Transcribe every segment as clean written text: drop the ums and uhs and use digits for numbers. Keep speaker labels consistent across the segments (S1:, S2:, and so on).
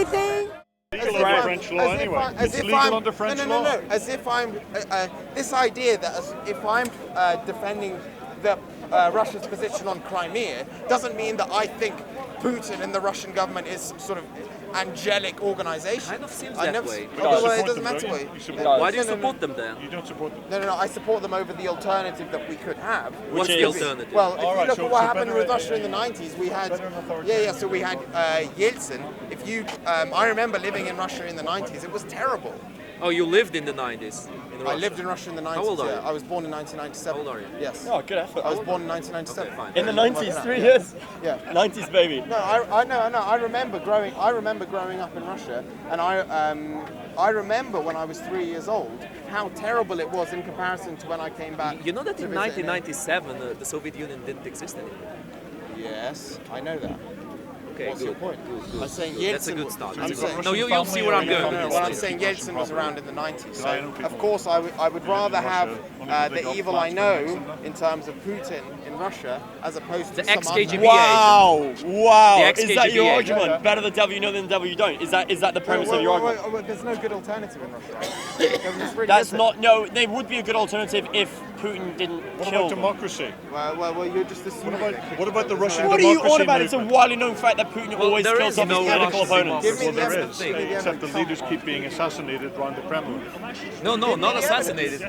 S1: anything?
S2: Legal under French law anyway. It's legal under French law.
S3: No. As if I'm this idea that if I'm defending Russia's position on Crimea doesn't mean that I think Putin and the Russian government is sort of angelic organisation.
S4: Kind of seems that way.
S3: Well, it doesn't matter.
S4: Why do you support them then?
S2: You don't support them.
S3: No. I support them over the alternative that we could have.
S4: What's the alternative?
S3: Well, if you look at what happened with Russia in the 90s, we had So we had Yeltsin. If you, I remember living in Russia in the 90s. It was terrible.
S4: Oh, you lived in the 90s in Russia.
S3: I lived in Russia in the 90s.
S4: How old are you?
S3: I was born in 1997.
S4: How old are you?
S3: Yes.
S5: Oh, good effort.
S3: I was born in 1997.
S4: Okay, fine.
S5: In the 90s, 3 years.
S3: Yeah.
S5: 90s baby.
S3: No, I know. I remember growing up in Russia, and I remember when I was 3 years old how terrible it was in comparison to when I came back.
S4: You know that in 1997 the Soviet Union didn't exist anymore.
S3: Yes, I know that.
S4: Okay,
S3: What's
S4: good.
S3: your point?
S4: Good.
S3: I'm saying Yeltsin.
S4: That's a good start.
S3: I'm saying,
S4: No, you'll see where I'm going.
S3: No, what I'm saying, Yeltsin was around in the 90s. So, of course, I would rather have the evil I know in terms of Putin in Russia as opposed to
S4: The
S3: some
S4: ex-KGB
S5: Wow!
S4: The
S5: Is that your
S4: ex-KGB
S5: argument? Better the devil you know than the devil you don't. Is that the premise of your argument?
S3: Well, there's no good alternative in Russia. Really
S5: That's not. No, there would be a good alternative if Putin didn't
S2: What
S5: kill
S2: about
S5: them.
S2: democracy?
S3: Well, you're just assuming.
S2: What about the Russian
S5: What are you
S2: democracy
S5: on about? It's a
S2: movement?
S5: widely known fact that Putin always
S4: there
S5: kills
S4: is
S5: off his
S4: no
S5: political
S4: Russian
S5: opponents.
S3: Give me
S2: Well,
S3: the
S2: there
S3: evidence.
S2: is,
S3: Give me the
S2: except the
S3: evidence.
S2: leaders keep being assassinated around the Kremlin.
S4: No, not assassinated.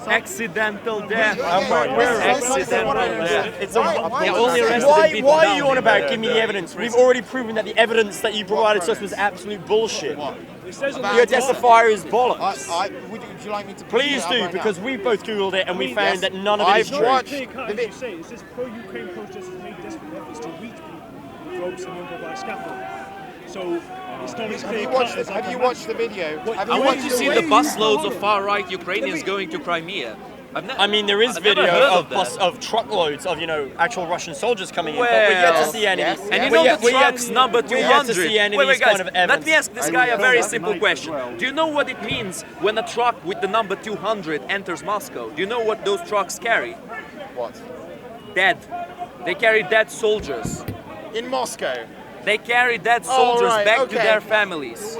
S4: Accidental death. Accidental death.
S5: It's a,
S4: Yeah, only arrested people
S5: why are
S4: down
S5: you on
S4: in
S5: about?
S4: the-
S5: Give me the evidence. We've already proven that the evidence that you provided to us was absolute bullshit. Your testifier is bollocks.
S3: Would you like me to?
S5: Please do, because we both googled it and we found that none of it is
S3: I've
S5: true.
S3: watched
S6: Can't you say it's this pro-Ukraine protesters made desperate efforts to reach people who ropes a number by scaffold. So it's not as clear cut as
S3: Have you watched the video?
S4: I want to see the busloads of far-right Ukrainians going to Crimea.
S5: I mean, there is
S4: I've never
S5: video
S4: heard
S5: of,
S4: of that.
S5: of truckloads of, actual Russian soldiers coming in, but we're yet to
S4: Well,
S5: see any.
S3: yes.
S4: And you
S5: we're
S4: know
S5: yet-
S4: the
S5: we're yet
S4: truck's
S5: to-
S4: number
S5: we're yet to
S4: 200.
S5: see any of these
S4: guys,
S5: kind of
S4: let
S5: evidence.
S4: me ask this guy a very simple question. Do you know what it means when a truck with the number 200 enters Moscow? Do you know what those trucks carry?
S3: What?
S4: Dead. They carry dead soldiers.
S3: In Moscow.
S4: They carry dead soldiers
S3: right,
S4: back
S3: okay.
S4: to their families.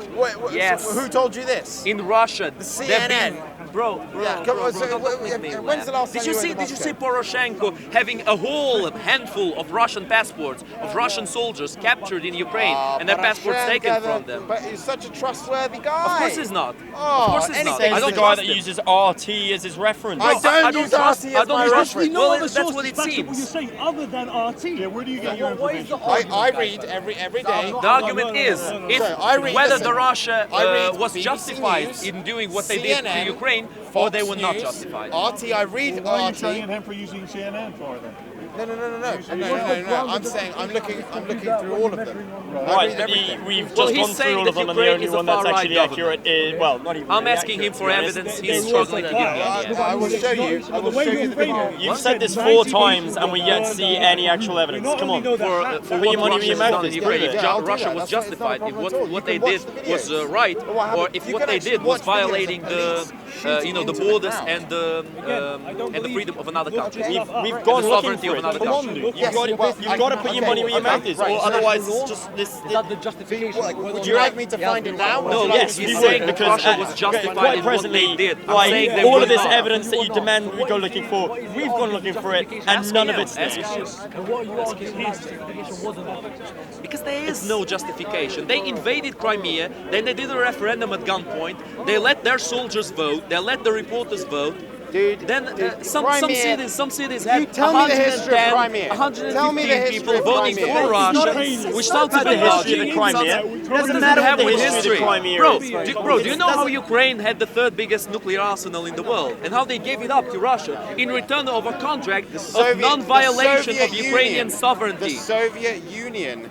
S4: Yes.
S3: So who told you this?
S4: In Russia, the
S3: CNN.
S4: Bro,
S3: Yeah, come on, so
S4: don't make me
S3: when's the last
S4: Did
S3: time
S4: you
S3: you
S4: see?
S3: went to
S4: Did you see
S3: Moscow?
S4: Poroshenko having a whole handful of Russian passports of Russian soldiers captured in Ukraine and their passports taken from them?
S3: But he's such a trustworthy guy.
S4: Of course he's not.
S3: Oh,
S4: Of course he's
S3: and
S4: not.
S5: Says
S4: I
S5: the
S4: don't
S5: guy
S4: trust
S5: that
S4: him.
S5: uses RT as his reference.
S3: I don't use
S4: trust-
S3: RT
S4: I
S3: as
S4: don't
S3: my
S4: trust-
S3: reference.
S4: Well,
S6: other
S4: that's what
S6: sources
S4: it
S6: back up what
S4: seems.
S6: you're saying other than RT.
S2: Yeah, where do you get your information?
S3: I read every day.
S4: The argument is if
S3: So, I read-
S4: whether
S3: listen,
S4: the Russia
S3: I read
S4: was
S3: BBC
S4: justified
S3: News,
S4: in doing what they did to
S3: CNN,
S4: Ukraine, or
S3: Fox
S4: they were not
S3: News,
S4: justified.
S3: RT, I read
S2: Why are you
S3: RT.
S2: telling him for using CNN for then?
S3: No. I'm saying I'm looking through all of them. I
S5: Right,
S3: read everything.
S5: we've
S4: Well,
S5: just
S4: he's
S5: gone
S4: saying
S5: through all of
S4: that
S5: them, and the
S4: Ukraine
S5: only
S4: is a
S5: one that's
S4: far-right
S5: actually accurate is, well, not even
S4: I'm
S5: really
S4: asking him
S5: accurate,
S4: for
S5: to be honest.
S4: evidence. He's struggling to give me evidence.
S3: I will show you. I will show you the video.
S5: You've said this 4 times, and we yet to see any actual evidence. Come on.
S4: For
S5: Put
S4: what
S5: your money where
S4: Russia
S5: your
S4: has
S5: mouth
S4: done
S5: is.
S4: in Ukraine,
S3: Yeah,
S4: if
S3: I'll do
S4: Russia
S3: that.
S4: was
S3: That's not a
S4: justified, if
S3: problem at all. You
S4: what
S3: can
S4: they
S3: watch
S4: did
S3: the
S4: was
S3: videos.
S4: right,
S3: But what
S4: or
S3: happened-
S4: if
S3: you
S4: what
S3: can
S4: they
S3: actually
S4: did was
S3: watch videos of
S4: violating the
S3: police shooting
S4: the
S3: into
S4: borders
S3: town.
S4: and the freedom of another country.
S5: We've gone
S4: The
S5: looking
S4: sovereignty
S5: for
S4: of
S5: it.
S4: another
S5: Come on,
S4: country.
S5: dude.
S3: Yes,
S5: You've got to put your money where your mouth is,
S3: right,
S5: or
S3: so
S5: otherwise it's just this.
S1: The justification.
S3: Would you like me to find it now?
S4: No,
S3: Would you like
S4: yes,
S3: me
S4: he's
S3: to
S4: saying
S3: find
S4: that
S3: it?
S4: Russia was justified
S5: quite
S4: in what
S5: presently,
S4: they did. I'm
S5: like,
S4: saying they
S5: all
S4: were
S5: of this
S4: not.
S5: evidence that you demand we go looking for, we've gone looking for it, and none of it's there.
S1: And what you arguing that justification wasn't?
S4: Because there is no justification. They invaded Crimea, then they did a referendum at gunpoint, they let their soldiers vote, they let the reporters vote.
S3: Dude,
S4: Then some
S3: Crimea-
S4: cities
S3: You
S4: had
S3: tell me the history of
S4: 110,
S3: Crimea.
S4: 115
S3: Tell me the history
S4: people
S3: of
S4: voting
S3: Crimea.
S4: for Russia, which sounds a
S5: the
S4: bit
S5: history of
S4: logical.
S5: Crimea.
S4: Doesn't matter
S5: what
S4: with
S5: the history of
S4: history.
S5: Crimea
S4: Bro,
S5: is.
S4: do you know how Ukraine had the 3rd biggest nuclear arsenal in the world and how they gave it up to Russia in return of a contract of non-violation
S3: the
S4: of
S3: Soviet
S4: Ukrainian
S3: Union-
S4: sovereignty?
S3: The Soviet Union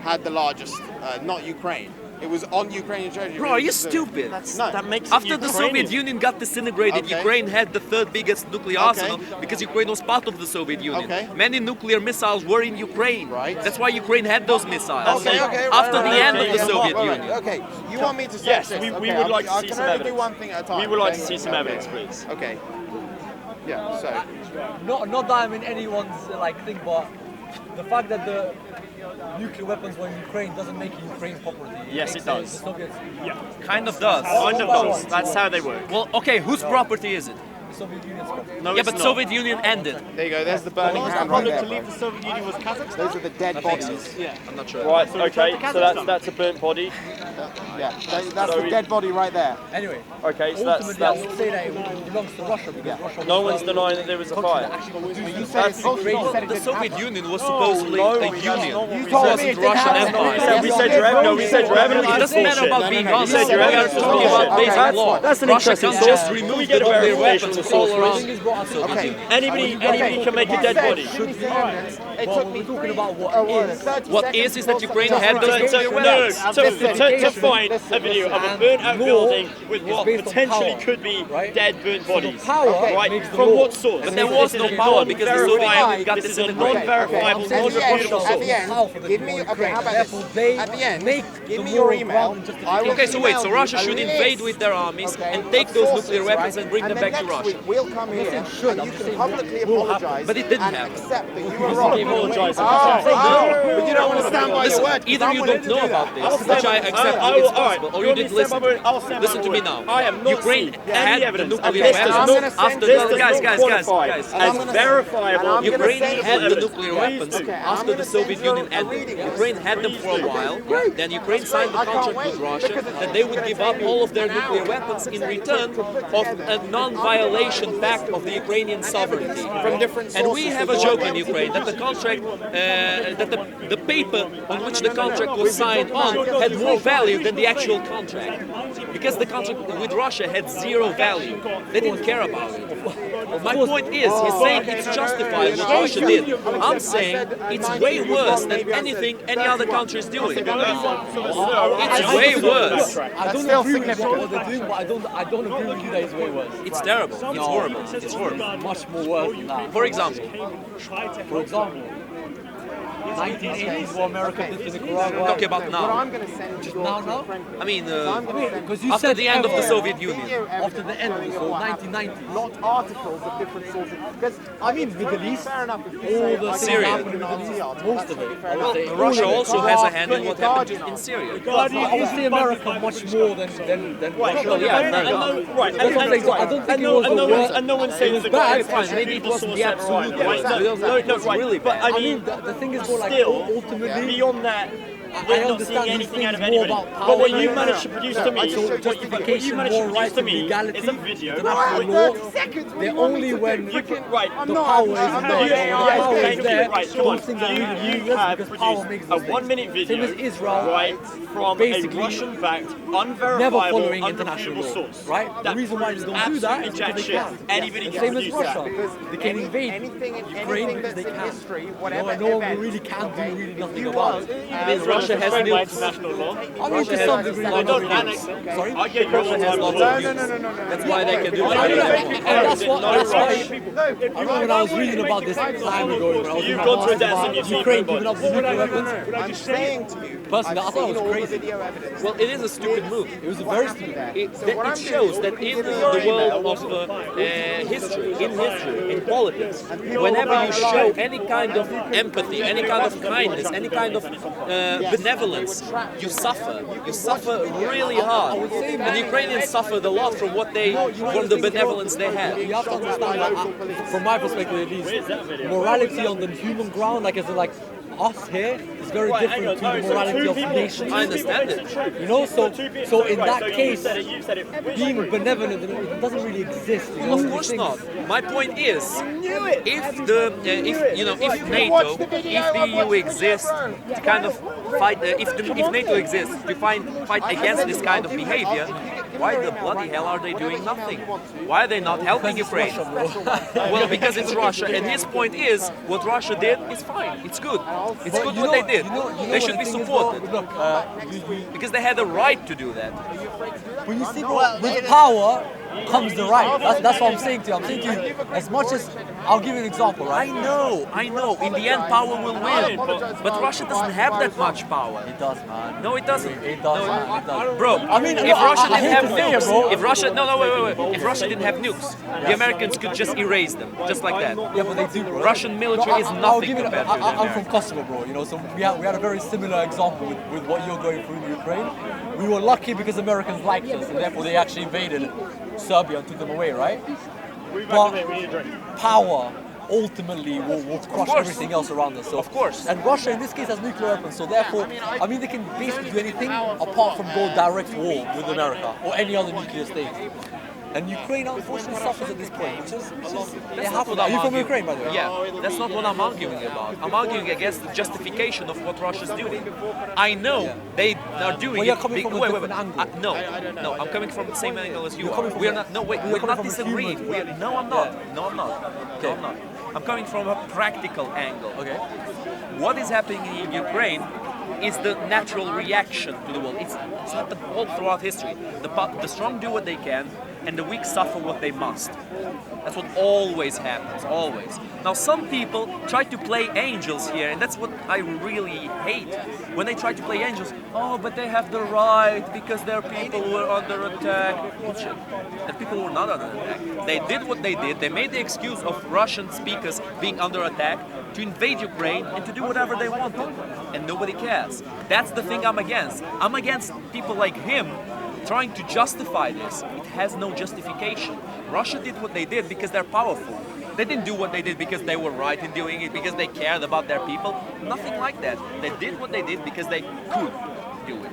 S3: had the largest, not Ukraine. It was on Ukrainian territory.
S4: Bro, are you stupid?
S3: No.
S5: That makes it
S4: After the Soviet
S5: Ukrainian.
S4: Union got disintegrated,
S3: Okay.
S4: Ukraine had the 3rd biggest nuclear arsenal because Ukraine was part of the Soviet Union.
S3: Okay.
S4: Many nuclear missiles were in Ukraine.
S3: Right.
S4: That's why Ukraine had those missiles.
S3: Okay,
S4: After the end of the Soviet
S3: Right,
S4: Union.
S3: Okay, you want me to search
S5: Yes,
S3: this?
S5: we
S3: Okay,
S5: would like to
S3: I
S5: see
S3: can
S5: some
S3: only
S5: evidence.
S3: do one thing at a time.
S5: We would like to
S3: okay?
S5: see some
S3: Okay.
S5: evidence, please.
S3: Okay. Yeah, so.
S1: Not that I'm in anyone's thing, but the fact that the nuclear weapons were in Ukraine doesn't make Ukraine property.
S5: Yes, it does.
S1: The Soviets,
S4: Kind of does.
S5: Kind of does. That's how they work.
S4: Well, okay, whose property is it?
S1: the Soviet Union's property.
S5: No,
S4: Yeah,
S5: it's
S4: but
S5: not.
S4: Soviet Union ended.
S3: There you go. There's the burning hand right there. Bro.
S2: the Soviet Union was Kazakhstan?
S3: Those are the dead bodies.
S4: I'm not sure.
S5: Right, okay, so that's a burnt body.
S3: Yeah, that's the dead body right there.
S1: Anyway,
S5: Okay, so
S1: ultimately, I
S5: that's
S1: would say that it belongs to Russia because Russia
S5: no
S1: was
S5: one's denying that there was a fire.
S4: The Soviet Union was supposedly
S5: no,
S4: a
S5: that's
S4: union.
S5: not what
S4: It
S5: we said.
S4: wasn't Russian Empire.
S5: We said your evidence. We said your evidence.
S4: It doesn't matter about being
S5: You
S4: honest.
S5: said
S4: We
S5: your
S4: are
S5: evidence was
S4: talking about
S5: bullshit.
S4: basic law.
S5: That's an
S4: Russia
S5: interesting
S4: can't just
S5: source.
S4: remove
S5: We
S4: the
S5: get a
S4: nuclear
S5: verification
S4: weapons
S5: of the
S4: all
S5: source.
S4: around.
S3: Okay.
S5: Anybody can make a dead body.
S1: Well, we're talking about what is.
S4: What is that Ukraine had those nuclear weapons?
S5: To find a video of a burnt out building with what
S1: based on
S5: potentially
S1: power,
S5: could be
S1: right?
S5: dead burnt bodies.
S1: power
S5: Right,
S1: makes the
S5: from
S1: law.
S5: what source?
S4: But there was no power because the Soviet Union got
S5: This
S4: this
S5: is a
S4: in the ground.
S5: non-verifiable,
S3: At the end,
S5: non-reputable
S3: at the
S5: source.
S3: end, give me. Okay, how about
S1: Therefore,
S3: this?
S1: they
S3: At the end,
S1: make
S3: give
S1: the
S3: me your
S1: moral
S3: email.
S1: ground justification.
S3: I will
S4: Okay, so wait,
S3: email
S4: so
S3: you
S4: Russia
S3: a
S4: should
S3: list,
S4: invade with their armies
S3: okay,
S4: and take
S3: of
S4: those
S3: sources,
S4: nuclear weapons
S3: right?
S4: and bring them
S3: then
S4: back to
S3: next
S4: Russia.
S3: week we'll come here and
S1: should, I'm
S3: you
S1: just
S3: can
S1: saying
S3: publicly
S1: will happen.
S3: apologise
S4: But it didn't
S3: and
S4: happen.
S3: accept that you were wrong.
S5: Apologise.
S3: But you don't want to stand by your
S4: Listen,
S3: word.
S4: either you don't know about this, which I accept it's possible, or you didn't listen. Listen to me now.
S5: I am not
S4: Ukraine
S5: seeing
S4: had
S5: any
S4: the
S5: evidence.
S4: nuclear
S5: And this does
S4: weapons
S5: not-
S4: after
S5: this
S4: the
S5: does
S4: guys,
S5: not qualify as verifiable.
S4: Ukraine
S3: say
S4: had the
S3: evidence.
S4: nuclear weapons after the Soviet Union ended. Ukraine had them for a while. Then Ukraine signed the contract with Russia that they would give up all of their nuclear weapons in return of a non-violation pact of the Ukrainian sovereignty.
S3: From different
S4: And we
S3: sources.
S4: have a joke in Ukraine that the contract, that the paper on which the contract was signed on had more value than the actual contract. Because the contract with Russia had zero value. They didn't care about it. My point is, he's saying it's justified what Russia did. I'm saying it's way worse than anything any other country is doing. It's way worse.
S1: I don't
S3: still
S1: agree with what
S3: significant.
S1: they're doing, but I don't agree with you that it's way worse.
S4: It's terrible. It's horrible. It's horrible.
S1: Much more worse than that.
S4: For example,
S1: For example, 1980s what America did to Nicaragua.
S4: talking about
S3: What
S4: now.
S3: I'm going to send you
S1: Now?
S4: I mean,
S1: Because you
S4: after
S1: said
S4: the end of the
S1: ever.
S4: Soviet Union.
S1: After the end, so 1990s.
S3: not articles of different sources. Because
S1: I mean, Middle East,
S3: fair enough. If you
S1: all
S3: say,
S1: the
S3: I
S1: things
S4: Syria.
S1: that happened in the Middle East, most of it. I would say.
S4: Well, Russia also has a hand in what happened
S3: Guardian
S4: in Syria.
S1: I would say America much more than
S5: Right,
S1: Russia.
S4: yeah,
S5: and
S1: That's what I'm saying. So I don't think it was the worst.
S5: and no one's saying
S1: was
S5: the
S1: bad.
S5: guy
S4: Fine, maybe it wasn't the absolute
S5: right?
S4: worst.
S5: No,
S4: It's
S5: right,
S4: really
S5: but
S4: bad.
S5: I
S1: I
S5: mean,
S1: mean, the thing is more like
S5: still,
S1: ultimately.
S5: beyond that,
S1: I
S5: we're not
S1: understand
S5: seeing
S1: these
S5: anything
S1: things
S5: out of
S1: more
S5: anybody.
S1: about
S5: But what
S1: power.
S5: you managed to produce to me,
S1: So
S5: what you
S1: justification,
S5: managed to
S1: more
S5: produce
S1: rights,
S5: to me
S1: legality,
S5: is a video.
S1: international law. They're only when
S5: Right,
S1: the power is there. When the power is there,
S5: right, come on.
S1: those things are really
S5: You
S1: meaningless
S5: have
S1: because power
S5: produced
S1: makes
S5: a
S1: those things.
S5: 1-minute video,
S1: Same as Israel,
S5: right, from a
S1: basically
S5: Russian-backed,
S1: never
S5: unverifiable,
S1: following international
S5: unrefutable
S1: law,
S5: source.
S1: right? The
S5: That
S1: reason why they don't do that
S5: absolutely
S1: is
S5: jack
S1: because they
S5: shit.
S1: can.
S5: Anybody
S1: And
S5: can
S1: same as
S5: produce that.
S1: Russia. They can invade
S3: anything
S1: Ukraine because they
S3: that's in
S1: can.
S3: history,
S1: No
S3: whatever
S1: one
S3: event,
S1: really can do really nothing
S3: you
S1: about
S3: want,
S1: it.
S4: I mean, Russia has
S5: By
S4: nukes.
S5: international law.
S1: I mean, to some degree,
S4: I
S1: they
S4: don't
S1: don't
S5: annex
S1: really.
S5: them.
S1: Sorry?
S5: I get your
S4: Russia has lots
S5: law.
S4: of nukes. That's why they can do
S1: And that's what.
S5: No
S1: That's why.
S5: rush.
S1: I remember when I was reading about this time ago, when I was
S5: You've
S1: in
S5: gone through
S1: class
S5: that
S1: about
S5: since you've
S1: Ukraine
S5: seen
S1: giving up the nuclear weapons.
S3: I'm saying to you,
S1: Personally, I
S3: I've
S1: thought it
S3: seen
S1: was
S3: all the
S1: crazy.
S3: video evidence.
S4: Well, it is a stupid move.
S1: It was a very stupid.
S4: It shows that in the world of history, in politics, whenever you show any kind of empathy, any kind of kindness, any kind of benevolence, you suffer. You suffer really hard. And the Ukrainians suffered a lot from the benevolence they had.
S1: You have to understand that, from my perspective at least, morality on the human ground, like as in like us here, is very different to the morality of nations.
S4: I understand it.
S1: You know, so in that case, being benevolent, it doesn't really exist. You know,
S4: Of course
S1: these
S4: not.
S1: things-
S4: My point is, if NATO, if the EU exists to kind of fight, if NATO exists to fight against this kind of behavior, why the bloody hell are they doing nothing? Why are they not helping Ukraine? Well, because it's Russia, and his point is, what Russia did is fine. It's good. It's good what they did. They should be supported
S1: Look,
S4: because they had a right to do that.
S1: when you see, bro, with power comes the right. That's what I'm saying to you. I'm saying to you, as much as I'll give you an example, right?
S4: I know. In the end, power will win. But Russia doesn't have that much power.
S1: It does, man.
S4: No, it doesn't.
S1: It does, man. It does.
S4: Bro,
S1: I mean,
S4: if
S1: look,
S4: Russia
S1: I
S4: didn't
S1: hate
S4: have
S1: to say it,
S4: nukes,
S1: bro.
S4: if Russia, no, wait. If Russia didn't have nukes, the Americans could just erase them, just like that.
S1: Yeah, but they do, bro.
S4: Russian military is
S1: I'll
S4: nothing
S1: give it.
S4: compared to the
S1: I'm from
S4: Americans.
S1: Kosovo, bro. You know, so we had a very similar example with what you're going through in Ukraine. We were lucky because Americans liked us, and therefore they actually invaded Serbia and took them away, right? But power ultimately will crush everything else around us. So,
S4: Of course.
S1: And Russia in this case has nuclear weapons, so therefore, I mean, they can basically do anything apart from go direct war with America or any other nuclear state. And Ukraine unfortunately suffers at this point, which is they have to. Are you from Ukraine, by the way?
S4: Yeah, that's not what I'm arguing about. I'm arguing against the justification of what Russia's doing. I know they are doing
S1: Well, you're
S4: it.
S1: coming from a
S4: wait,
S1: different angle.
S4: No, I'm coming from the same angle as you
S1: You're
S4: are.
S1: coming from
S4: We are
S1: a-
S4: not. No, wait,
S1: you're
S4: we're
S1: coming
S4: not
S1: from a
S4: disagreeing.
S1: human-
S4: No, I'm not. No, I'm not. No, I'm not. I'm coming from a practical angle.
S1: Okay.
S4: What is happening in Ukraine is the natural reaction to the world. It's happened all throughout history. The strong do what they can, and the weak suffer what they must. That's what always happens, always. Now, some people try to play angels here, and that's what I really hate. When they try to play angels, oh, but they have the right because their people were under attack. Bullshit. The people were not under attack. They did what they did. They made the excuse of Russian speakers being under attack to invade Ukraine and to do whatever they wanted. And nobody cares. That's the thing I'm against. I'm against people like him trying to justify this. It has no justification. Russia did what they did because they're powerful. They didn't do what they did because they were right in doing it, because they cared about their people. Nothing like that. They did what they did because they could do it.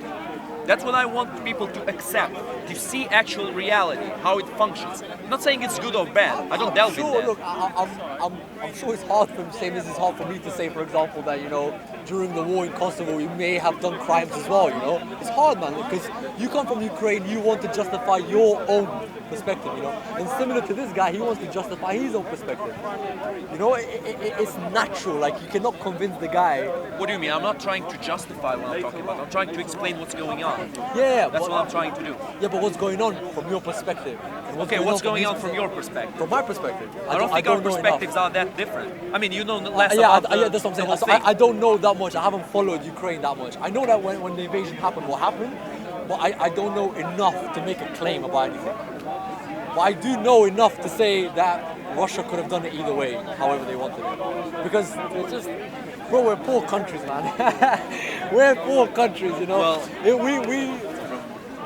S4: That's what I want people to accept, to see actual reality, how it functions. I'm not saying it's good or bad. I don't delve in that.
S1: Look, I'm sure it's hard for him, same as it's hard for me to say, for example, that, you know, during the war in Kosovo, we may have done crimes as well, you know. It's hard, man, because you come from Ukraine, you want to justify your own perspective, you know. And similar to this guy, he wants to justify his own perspective. You know, it's natural, like, you cannot convince the guy.
S4: What do you mean? I'm not trying to justify what I'm talking about. I'm trying to explain what's going on.
S1: Yeah,
S4: That's what I'm trying to do.
S1: Yeah, but what's going on from your perspective? And
S4: What's going
S1: his
S4: on from your perspective?
S1: From my perspective,
S4: I don't think our
S1: know enough.
S4: perspectives are that different. I mean, you know less
S1: Yeah,
S4: about the,
S1: that's what I'm saying.
S4: the whole
S1: So
S4: thing.
S1: I don't know that much. I haven't followed Ukraine that much. I know that when the invasion happened, what happened, but I don't know enough to make a claim about anything. But I do know enough to say that Russia could have done it either way, however they wanted it. Because it's just, bro, we're poor countries, man. We're poor countries, you know.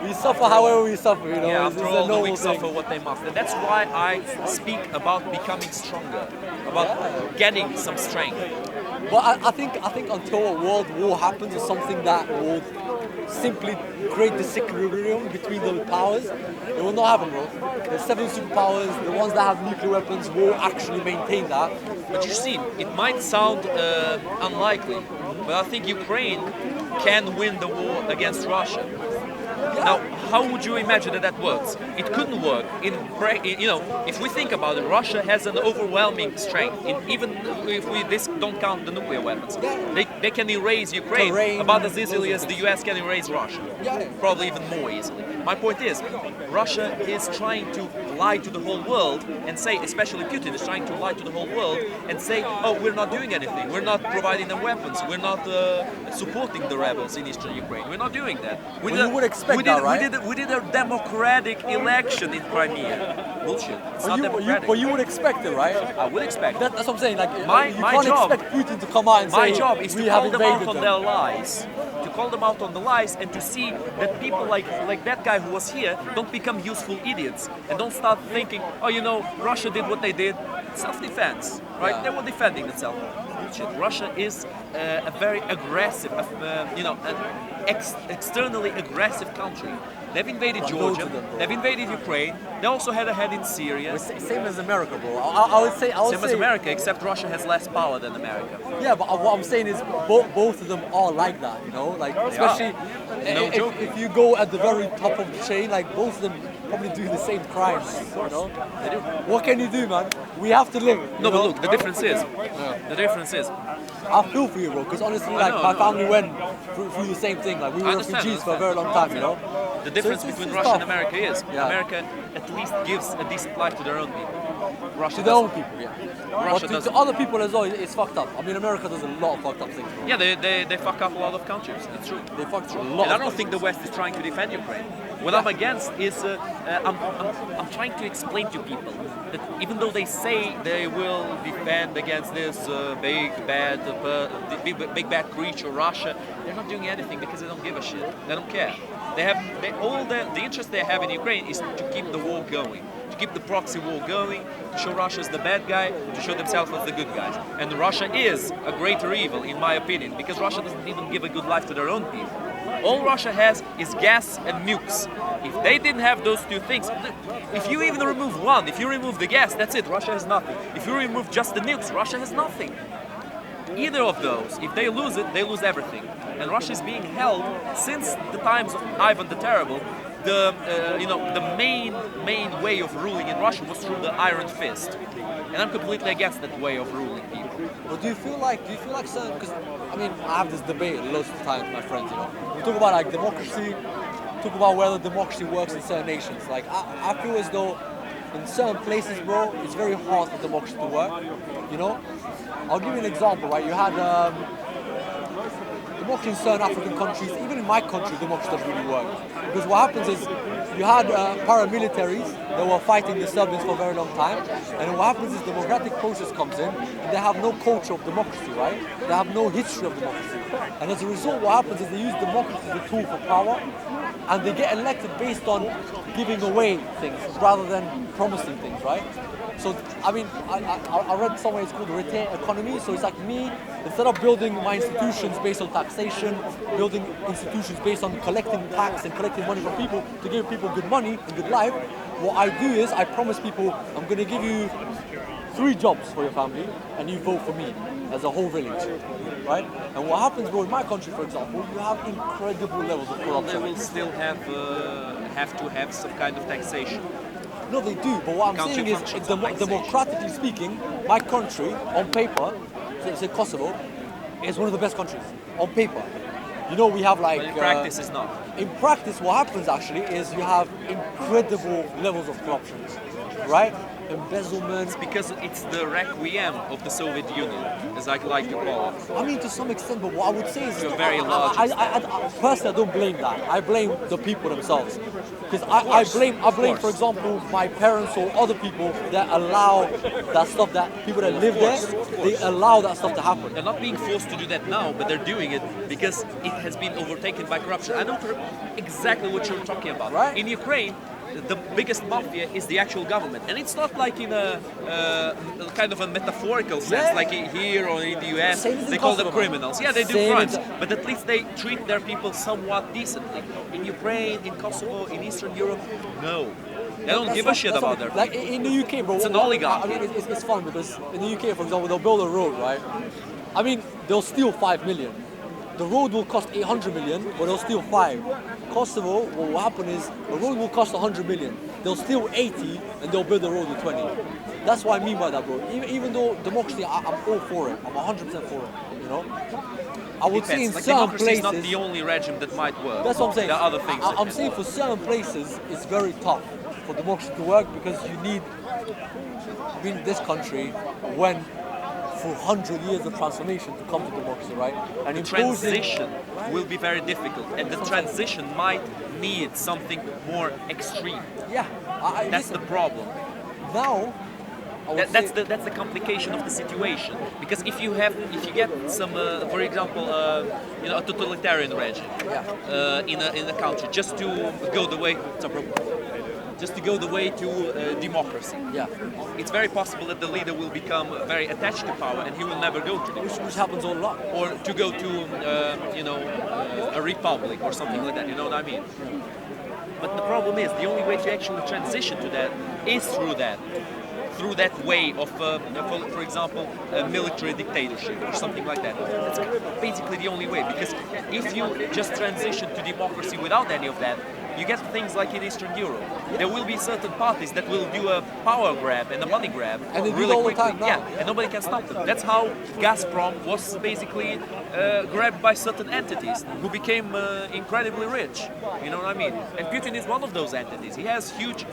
S1: We suffer however we suffer, you know.
S4: Yeah,
S1: It's
S4: after
S1: a
S4: all, the
S1: normal
S4: weak
S1: thing.
S4: suffer what they must. And that's why I speak about becoming stronger, about getting some strength.
S1: But I think until a world war happens or something that will simply create disequilibrium between the powers, it will not happen, bro. The 7 superpowers, the ones that have nuclear weapons, will actually maintain that.
S4: But you see, it might sound unlikely, but I think Ukraine can win the war against Russia. Now, how would you imagine that works? It couldn't work. If we think about it, Russia has an overwhelming strength. Even if we don't count the nuclear weapons, they can erase Ukraine about as easily as the US can erase Russia. Probably even more easily. My point is, Russia is trying to lie to the whole world and say, especially Putin is trying to lie to the whole world and say, oh, we're not doing anything. We're not providing them weapons. We're not supporting the rebels in eastern Ukraine. We're not doing that.
S1: You would expect that, right?
S4: We did a democratic election in Crimea. Bullshit. It's not democratic.
S1: But you would expect it, right?
S4: I would expect.
S1: That's what I'm saying. Like,
S4: My
S1: you can't
S4: job-
S1: expect Putin to come out and
S4: My
S1: say,
S4: job is
S1: we
S4: to
S1: have
S4: call them out
S1: invaded
S4: on
S1: them.
S4: their lies. To call them out on the lies and to see that people like that guy who was here don't become useful idiots and don't start thinking, oh, you know, Russia did what they did. Self-defense, right?
S1: Yeah.
S4: They were defending themselves. Bullshit. Russia is a very aggressive, externally aggressive country. They've invaded
S1: Loads
S4: Georgia.
S1: of them, bro.
S4: They've invaded Ukraine. They also had a head in Syria.
S1: Same as America, bro. I would say.
S4: Same as America, except Russia has less power than America.
S1: Yeah, but what I'm saying is both of them are like that, you know? Like, especially
S4: No joke.
S1: if you go at the very top of the chain, like, both of them probably do the same crimes, you know?
S4: They do.
S1: What can you do, man? We have to live.
S4: No, but look, the difference is,
S1: I feel for you, bro, because honestly, like,
S4: know,
S1: my
S4: I know.
S1: family went through the same thing. Like, we were
S4: understand,
S1: refugees for a very long time, you know?
S4: the difference
S1: So it's
S4: between
S1: tough.
S4: Russia and America is
S1: Yeah.
S4: America at least gives a decent life to their own people. Russia
S1: To their own
S4: doesn't.
S1: people, yeah.
S4: Russia
S1: But to
S4: doesn't.
S1: other people as well, it's fucked up. I mean, America does a lot of fucked up things. Bro.
S4: Yeah, they fuck up a lot of countries. It's true.
S1: They fucked a lot.
S4: And I
S1: of
S4: don't think the West is trying to defend Ukraine. What I'm against is I'm trying to explain to people that even though they say they will defend against this big bad creature Russia, they're not doing anything because they don't give a shit. They don't care. All the interest they have in Ukraine is to keep the war going, to keep the proxy war going, to show Russia as the bad guy, to show themselves as the good guys. And Russia is a greater evil, in my opinion, because Russia doesn't even give a good life to their own people. All Russia has is gas and nukes. If they didn't have those two things, if you even remove one, if you remove the gas, that's it, Russia has nothing. If you remove just the nukes, Russia has nothing. Either of those, if they lose it, they lose everything. And Russia is being held since the times of Ivan the Terrible. The main way of ruling in Russia was through the iron fist, and I'm completely against that way of ruling people.
S1: But do you feel like certain? Because I mean, I have this debate loads of times with my friends. You know, we talk about like democracy, talk about whether democracy works in certain nations. Like I feel as though in certain places, bro, it's very hard for democracy to work. You know, I'll give you an example. Right, you had democracy in certain African countries, even in my country, democracy doesn't really work. Because what happens is you had paramilitaries that were fighting the Serbians for a very long time, and what happens is the democratic process comes in, and they have no culture of democracy, right? They have no history of democracy. And as a result, what happens is they use democracy as a tool for power, and they get elected based on giving away things rather than promising things, right? So, I mean, I read somewhere it's called the retail economy. So it's like me, instead of building my institutions based on taxation, building institutions based on collecting tax and collecting money from people to give people good money and good life, what I do is I promise people I'm going to give you 3 jobs for your family and you vote for me as a whole village, right? And what happens, bro, in my country, for example, you have incredible levels of
S4: They
S1: corruption.
S4: will still have to have some kind of taxation.
S1: No, they do, but what I'm
S4: Country
S1: saying is,
S4: functions on taxation.
S1: democratically speaking, my country, on paper, so Kosovo, is one of the best countries, on paper. You know, we have like...
S4: But in practice, it's not.
S1: In practice, what happens actually is you have incredible levels of corruption, right? Embezzlement.
S4: Because it's the requiem of the Soviet Union, as I like to call it.
S1: I mean, to some extent, but what I would say is...
S4: To a very large
S1: personally, I don't blame that. I blame the people themselves. Because I blame, for example, my parents or other people that allow that stuff, that people that live there, they allow that stuff to happen.
S4: They're not being forced to do that now, but they're doing it because it has been overtaken by corruption. I know exactly what you're talking about.
S1: Right.
S4: In Ukraine, the biggest mafia is the actual government, and it's not like in a kind of a metaphorical sense, like here or in the US.
S1: Same as in
S4: They call them
S1: Kosovo.
S4: criminals. Yeah, they do
S1: Same
S4: crimes,
S1: as-
S4: but at least they treat their people somewhat decently. In Ukraine, in Kosovo, in Eastern Europe, no. They don't give a shit
S1: That's
S4: about
S1: what-
S4: their
S1: like in the UK, bro.
S4: It's an
S1: I
S4: oligarchy.
S1: mean, it's fun because in the UK, for example, they'll build a road, right? I mean, they'll steal 5 million. The road will cost 800 million, but they'll steal 5. Kosovo, what will happen is the road will cost 100 million. They'll steal 80 and they'll build the road with 20. That's what I mean by that, bro. Even though democracy, I'm all for it. I'm 100% for it. You know, I would say in
S4: Depends. Like
S1: certain
S4: democracy
S1: places.
S4: is not the only regime that might work.
S1: That's what I'm saying.
S4: There are other things. that
S1: I'm
S4: can
S1: saying
S4: work.
S1: for certain places, it's very tough for democracy to work because you need. In this country, when through 100 years of transformation to come to democracy, right? And
S4: The
S1: imposing-
S4: transition will be very difficult, and the transition might need something more extreme.
S1: Yeah,
S4: That's the problem.
S1: now. I would
S4: That's
S1: say-
S4: the complication of the situation. Because if you get some, for example, a totalitarian regime in a country, just to go the way, to democracy.
S1: Yeah,
S4: It's very possible that the leader will become very attached to power, and he will never go to democracy.
S1: which happens a lot.
S4: Or to go to, a republic or something like that. You know what I mean? But the problem is, the only way to actually transition to that is through that way of, for example, a military dictatorship or something like that. That's basically the only way, because if you just transition to democracy without any of that, you get things like in Eastern Europe. There will be certain parties that will do a power grab and a money grab
S1: And they do it
S4: really
S1: all the
S4: quickly.
S1: time now.
S4: Yeah, and nobody can stop them. That's how Gazprom was basically grabbed by certain entities who became incredibly rich. You know what I mean? And Putin is one of those entities. He has huge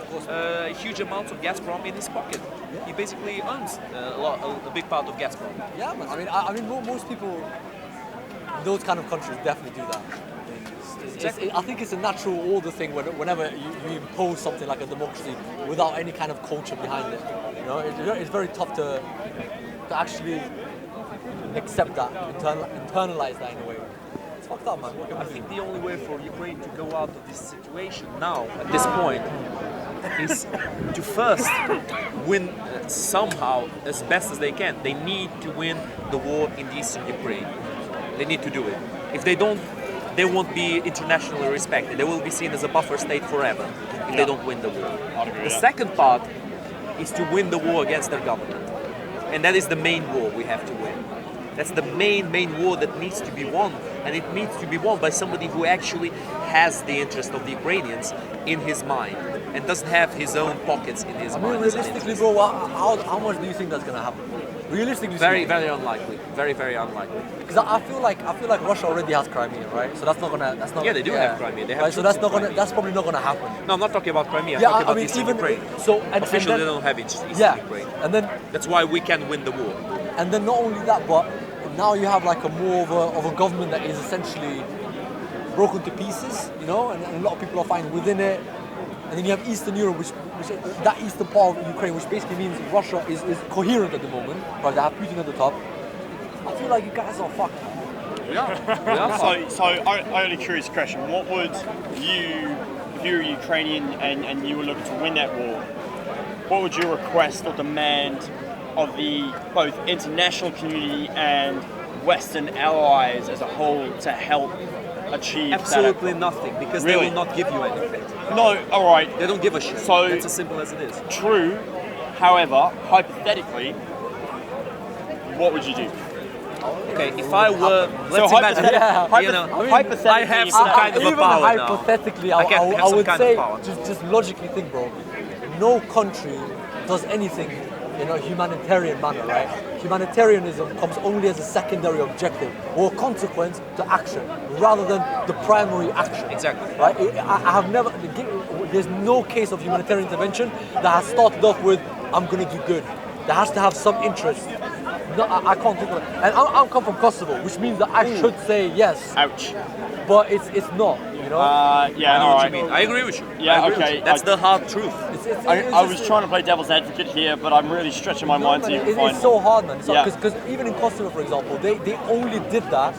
S4: amounts of Gazprom in his pocket. He basically owns a big part of Gazprom.
S1: Yeah, man. I mean, most people, those kind of countries definitely do that. I think it's a natural order thing whenever you impose something like a democracy without any kind of culture behind it. You know, it's very tough to actually accept that, internalize that in a way. It's fucked up, man.
S4: I think the only way for Ukraine to go out of this situation now, at this point, is to first win somehow as best as they can. They need to win the war in eastern Ukraine. They need to do it. If they don't, they won't be internationally respected. They will be seen as a buffer state forever if they don't win the war. The second part is to win the war against their government. And that is the main war we have to win. That's the main war that needs to be won. And it needs to be won by somebody who actually has the interest of the Ukrainians in his mind and doesn't have his own pockets in his mind.
S1: Realistically, bro, how much do you think that's gonna happen? Realistically,
S4: very unlikely. Very unlikely.
S1: Because I feel like Russia already has Crimea, right? So that's not gonna.
S4: Yeah, they do have Crimea. They have
S1: right, so that's not gonna. That's probably not gonna happen.
S4: No, I'm not talking about Crimea. I'm
S1: Yeah,
S4: talking
S1: I
S4: about
S1: mean,
S4: Eastern
S1: even
S4: Ukraine.
S1: so,
S4: Officially,
S1: and
S4: they
S1: then,
S4: don't have Eastern
S1: yeah,
S4: Ukraine.
S1: and then
S4: That's why we can win the war.
S1: and then not only that, but now you have like a more of a government that is essentially broken to pieces, you know, and a lot of people are fine within it. And then you have Eastern Europe, which that eastern part of Ukraine, which basically means Russia is coherent at the moment, right? They have Putin at the top. I feel like you guys are fucked.
S5: So I only curious question. What would you, if you were Ukrainian and you were looking to win that war, what would your request or demand of the both international community and Western allies as a whole to help achieve
S4: Absolutely nothing, because
S5: Really?
S4: they will not give you anything.
S5: that? No, all right.
S4: They don't give a shit.
S5: So-
S4: That's as simple as it is.
S5: True. However, hypothetically, what would you do?
S4: Okay, if I were, let's
S5: So
S4: imagine, you know,
S5: hypothetically,
S4: I have some kind of a
S1: Even
S4: power now.
S1: hypothetically,
S4: I can have
S1: I
S4: some
S1: would
S4: kind
S1: say,
S4: of power.
S1: just logically think, bro. No country does anything in a humanitarian manner, right? Humanitarianism comes only as a secondary objective or consequence to action, rather than the primary action.
S4: Exactly.
S1: Right? I have never. There's no case of humanitarian intervention that has started off with "I'm going to do good." There has to have some interest. No, I can't think of it. And I'm come from Kosovo, which means that I should say yes,
S5: Ouch.
S1: but it's not. You know.
S5: Yeah,
S4: I know
S5: all
S4: what
S5: right.
S4: you mean. I agree with you.
S5: Yeah,
S4: I agree with
S5: okay.
S4: you. That's the hard truth.
S5: I was trying to play devil's advocate here, but I'm really stretching my mind to
S1: It's
S5: find.
S1: so hard, man.
S5: Yeah.
S1: Because even in Kosovo, for example, they only did that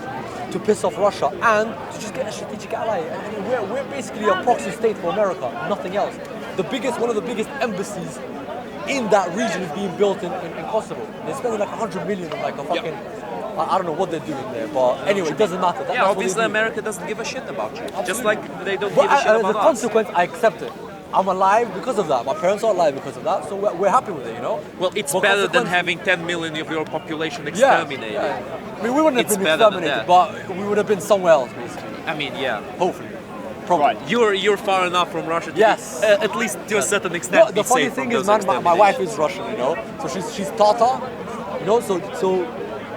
S1: to piss off Russia and to just get a strategic ally. And we're basically a proxy state for America, nothing else. One of the biggest embassies in that region is being built in Kosovo. They're spending like 100 million on like a fucking. I don't know what they're doing there, but anyway, it doesn't matter.
S4: Yeah, obviously America doesn't give a shit about you. Just like they don't
S1: But
S4: give a shit
S1: as
S4: about
S1: a
S4: us.
S1: consequence, I accept it. I'm alive because of that. My parents are alive because of that, so we're happy with it, you know?
S4: Well, it's
S1: But
S4: better than
S1: consequently-
S4: having 10 million of your population
S1: Yeah,
S4: exterminated.
S1: yeah. I mean, we wouldn't have
S4: It's
S1: been
S4: better than
S1: exterminated,
S4: that.
S1: but we would have been somewhere else, basically.
S4: I mean, yeah.
S1: Hopefully. Probably.
S5: Right.
S4: You're far enough from Russia to
S1: Yes.
S4: be, at least to a certain extent.
S1: No, the
S4: be
S1: funny
S4: safe
S1: thing
S4: from
S1: is,
S4: those
S1: man, my wife
S4: exterminations.
S1: is Russian, you know? So she's Tatar, you know? So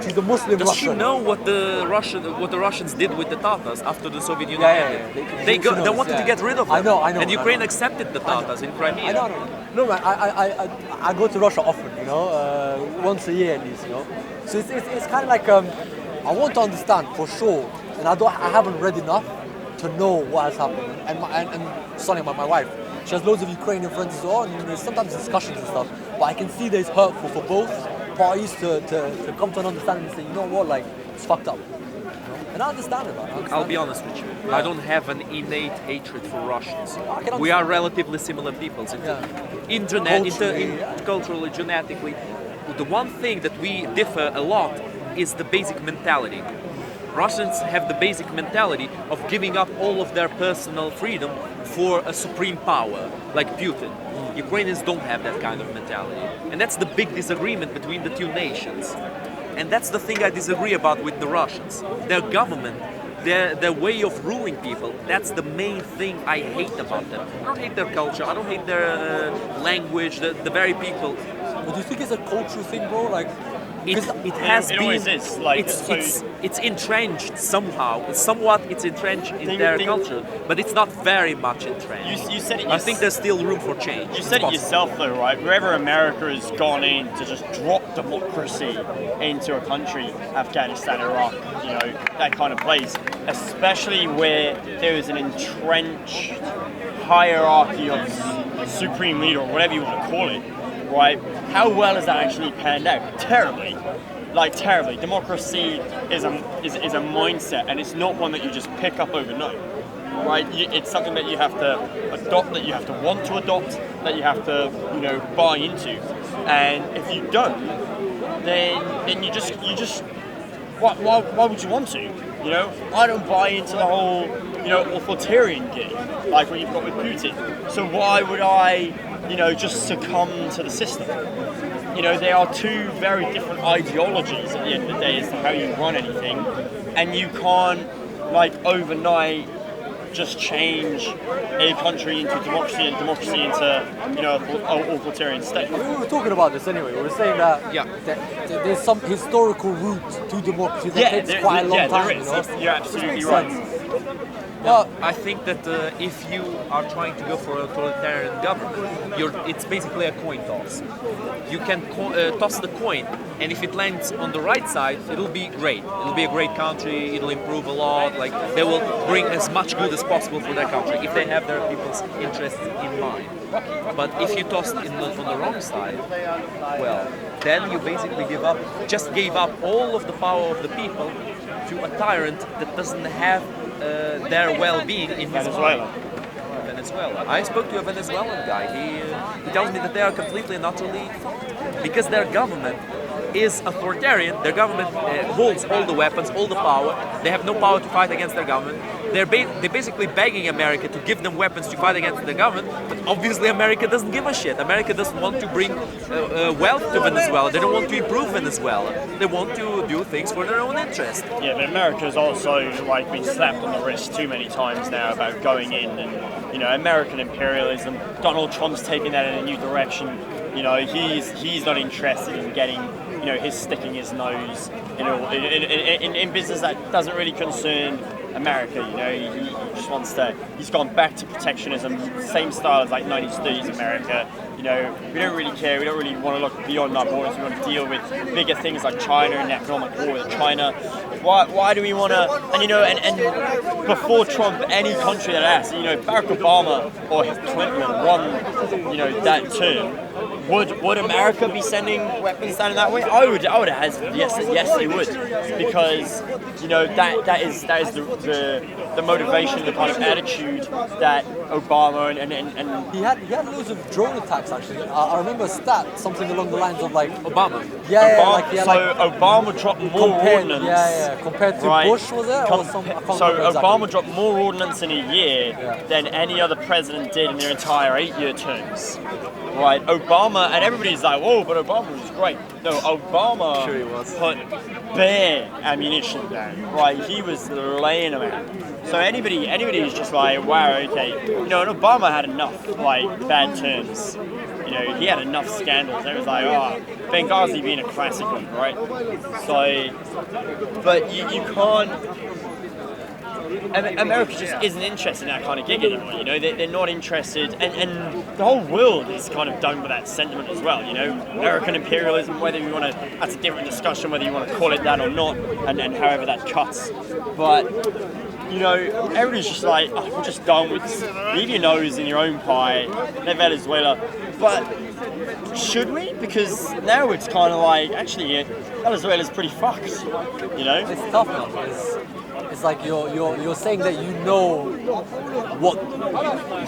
S1: she's a Muslim
S4: Does
S1: Russian.
S4: she know what the Russians did with the Tatars after the Soviet Union
S1: Yeah,
S4: ended?
S1: yeah.
S4: They
S1: She knows,
S4: wanted to
S1: yeah.
S4: get rid of them.
S1: I know.
S4: And Ukraine accepted the Tatars in Crimea.
S1: I know. No, man, I go to Russia often, you know? Once a year at least, you know? So it's kind of like, I want to understand for sure, and I haven't read enough to know what has happened. And Sonia, my wife, she has loads of Ukrainian friends as well, and there's sometimes discussions and stuff, but I can see that it's hurtful for both parties to come to an understanding and say, you know what, like, it's fucked up. You know? And I understand it, man.
S4: I'll be honest with you. I don't have an innate hatred for Russians.
S1: I can
S4: We are
S1: understand.
S4: relatively similar peoples.
S1: Culturally,
S4: Culturally, genetically. The one thing that we differ a lot is the basic mentality. Russians have the basic mentality of giving up all of their personal freedom for a supreme power, like Putin. Ukrainians don't have that kind of mentality. And that's the big disagreement between the two nations. And that's the thing I disagree about with the Russians. Their government their way of ruling people. That's the main thing I hate about them. I don't hate their culture. I don't hate their language. The very people.
S1: But do you think it's a cultural thing, bro? Like,
S4: It has
S5: it
S4: been.
S5: always is, like,
S4: It's entrenched somehow. Somewhat, it's entrenched in their culture, but it's not very much entrenched.
S5: You said it.
S4: I think there's still room for change.
S5: You
S4: It's
S5: said it
S4: possible.
S5: yourself, though, right? Wherever America has gone in to just drop democracy into a country, Afghanistan, Iraq, you know, that kind of place, especially where there is an entrenched hierarchy of supreme leader, or whatever you want to call it, right? How well has that actually panned out? Terribly. Like, terribly. Democracy is a mindset, and it's not one that you just pick up overnight. Right, it's something that you have to adopt, that you have to want to adopt, that you have to, you know, buy into. And if you don't, then you just why would you want to? You know, I don't buy into the whole, you know, authoritarian game like what you've got with Putin. So why would I, you know, just succumb to the system? You know, there are two very different ideologies at the end of the day as to how you run anything, and you can't, like, overnight just change a country into democracy and democracy into, you know, an authoritarian state.
S1: We were talking about this anyway. We were saying that,
S4: Yeah.
S1: that there's some historical route to democracy that takes quite a long time.
S5: There is.
S1: You know?
S5: You're absolutely
S1: Makes
S5: right.
S1: sense. But
S4: I think that if you are trying to go for an authoritarian government, it's basically a coin toss. You can toss the coin, and if it lands on the right side, it'll be great. It'll be a great country. It'll improve a lot. Like, they will bring as much good as possible for their country if they have their people's interests in mind. But if you toss it on the wrong side, well, then you basically gave up all of the power of the people to a tyrant that doesn't have their well-being in his
S5: Venezuela.
S4: mind. Venezuela. I spoke to a Venezuelan guy. He tells me that they are completely and utterly fucked because their government is authoritarian. Their government holds all the weapons, all the power. They have no power to fight against their government. They're basically begging America to give them weapons to fight against the government, but obviously America doesn't give a shit. America doesn't want to bring wealth to Venezuela. They don't want to improve Venezuela. They want to do things for their own interest.
S5: Yeah, but America's also, like, been slapped on the wrist too many times now about going in and, you know, American imperialism. Donald Trump's taking that in a new direction. You know, he's not interested in getting, you know, sticking his nose in business that doesn't really concern America. You know, he just wants to. He's gone back to protectionism, same style as like 90s, 30s America. You know, we don't really care. We don't really want to look beyond our borders. We want to deal with bigger things like China and economic war with China. Why do we want to? And you know, and before Trump, any country that asked, you know, Barack Obama or Clinton won, you know, that term. Would America be sending weapons down in that way? I would answer yes they would, because, you know, that is the motivation, the kind of attitude that Obama and
S1: he had loads of drone attacks actually. I remember a stat, something along the lines of like
S4: Obama.
S5: Obama dropped more ordnance.
S1: Compared to
S5: right,
S1: Bush, was it?
S5: So Obama dropped more ordnance in a year than any other president did in their entire 8-year terms. Right, Obama, and everybody's like, whoa, but Obama was great. No, Obama
S4: Sure he was.
S5: put bare ammunition down. Right, he was laying them out. So anybody who's just like, wow, okay, you know, and Obama had enough, like, bad terms. You know, he had enough scandals. It was like, oh, Benghazi being a classic one, right? So, but you can't. America just isn't interested in that kind of gig anymore, you know, they're not interested, and the whole world is kind of done with that sentiment as well, you know, American imperialism, whether you want to, that's a different discussion, whether you want to call it that or not, and however that cuts, but, you know, everybody's just like, oh, we're just done with this. Leave your nose in your own pie, let Venezuela, but should we? Because now it's kind of like, actually, Venezuela's pretty fucked, you know?
S1: It's tough, man. It's like you're saying that you know what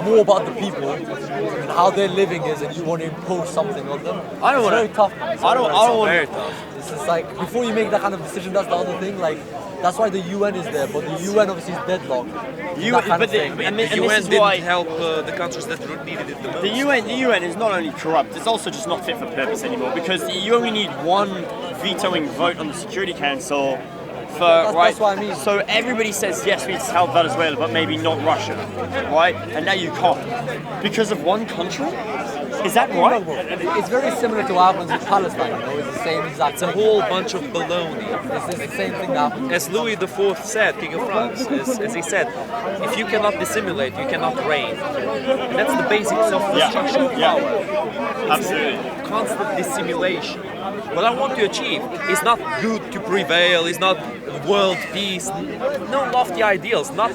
S1: more about the people and how their living is, and you want to impose something on them.
S5: I don't want to.
S1: Very tough, man.
S5: I don't want.
S4: Very tough.
S1: It's just like before you make that kind of decision, that's the other thing. Like that's why the UN is there, but the UN obviously is deadlocked.
S4: The UN didn't help the countries that needed it the most.
S5: The UN is not only corrupt; it's also just not fit for purpose anymore. Because you only need one vetoing vote on the Security Council
S1: That's what I mean.
S5: So everybody says yes, we need to help Venezuela, but maybe not Russia, right? And now you can't because of one country. Is that right?
S1: It's very similar to what happens with Palestine. You know, it's the same exact.
S4: It's a whole bunch of baloney.
S1: It's the same thing that happens.
S4: As Louis IV said, King of France, as he said, if you cannot dissimulate, you cannot reign. That's the basics of the structure of power.
S5: Absolutely.
S4: Constant dissimulation. What I want to achieve is not good to prevail, is not world peace, no lofty ideals, no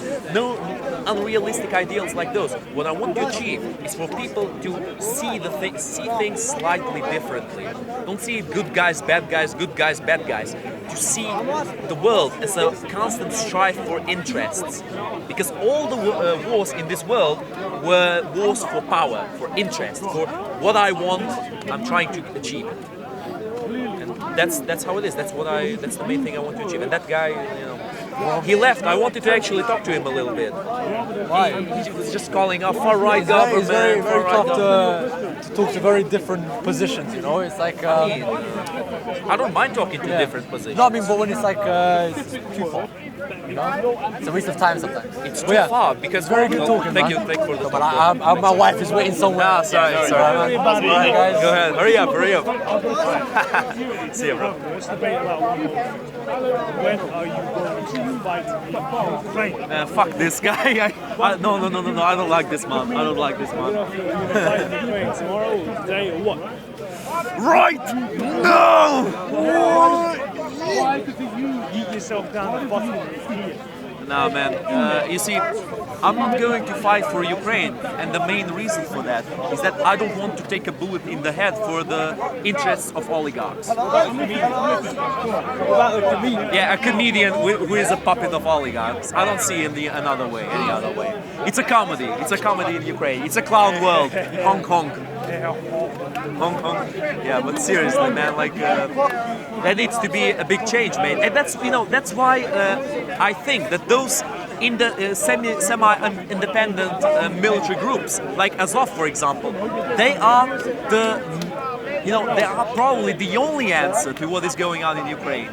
S4: unrealistic ideals like those. What I want to achieve is for people to see things slightly differently. Don't see good guys, bad guys, good guys, bad guys. To see the world as a constant strife for interests. Because all the wars in this world were wars for power, for interest, for what I want, I'm trying to achieve it. And that's how it is. That's the main thing I want to achieve. And that guy, you know, he left. I wanted to actually talk to him a little bit.
S1: Why?
S4: He was just calling up far-right government.
S1: It's very
S4: far-right
S1: tough to talk to very different positions. You know, it's like.
S4: I don't mind talking to different positions.
S1: No, I mean, but when it's like it's too far, you know, it's a waste of time sometimes.
S4: It's too far because
S1: very good talking.
S4: Thank
S1: man.
S4: you for the.
S1: But my wife is waiting somewhere.
S4: Ah, sorry.
S1: Alright, guys.
S4: Go ahead. Hurry up. See you, bro.
S6: Let's debate about one more. When are you going to fight Ukraine?
S4: Fuck this guy. No. I don't like this man.
S6: You're going to fight Ukraine tomorrow, or today, or what?
S4: Right! No!
S6: Why could you eat yourself down the bottom of here?
S4: Nah, man. You see, I'm not going to fight for Ukraine, and the main reason for that is that I don't want to take a bullet in the head for the interests of oligarchs.
S6: About the comedian.
S4: Yeah, a comedian who is a puppet of oligarchs. I don't see any other way. It's a comedy. It's a comedy in Ukraine. It's a clown world. Hong Kong. Hong Kong. Yeah, but seriously, man, like there needs to be a big change made, and that's why I think that those in the semi-independent military groups, like Azov, for example, they are they are probably the only answer to what is going on in Ukraine.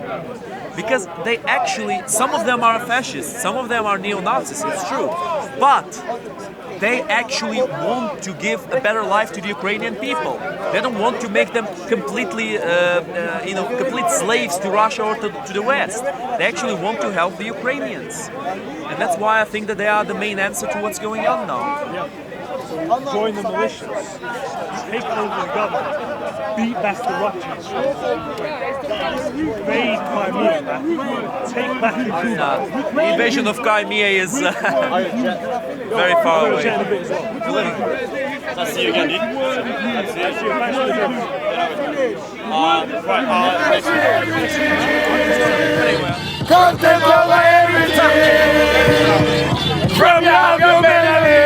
S4: Because they actually, some of them are fascists, some of them are neo-Nazis, it's true, but they actually want to give a better life to the Ukrainian people. They don't want to make them completely, complete slaves to Russia or to the West. They actually want to help the Ukrainians. And that's why I think that they are the main answer to what's going on now.
S6: Join the militias, take over the government, beat back the Russians, invade Crimea, take back Ukraine.
S4: The invasion of Crimea is very far away.
S5: I'll see you again, dude.
S7: Content over everything from your humanity.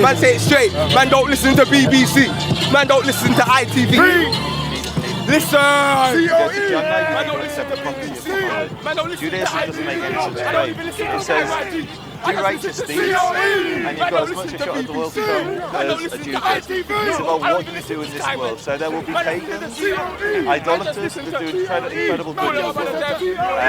S7: Man, say it straight. Man, don't listen to BBC. Man, don't listen to ITV. Listen. Man, don't listen to BBC. Man, don't listen to ITV.
S8: Doesn't make any sense. It says, do righteous deeds, and you've got as much a shot at the world to come as a Jew does. It's about what you do in this world. So there will be pagans, idolaters that do incredible good in the world.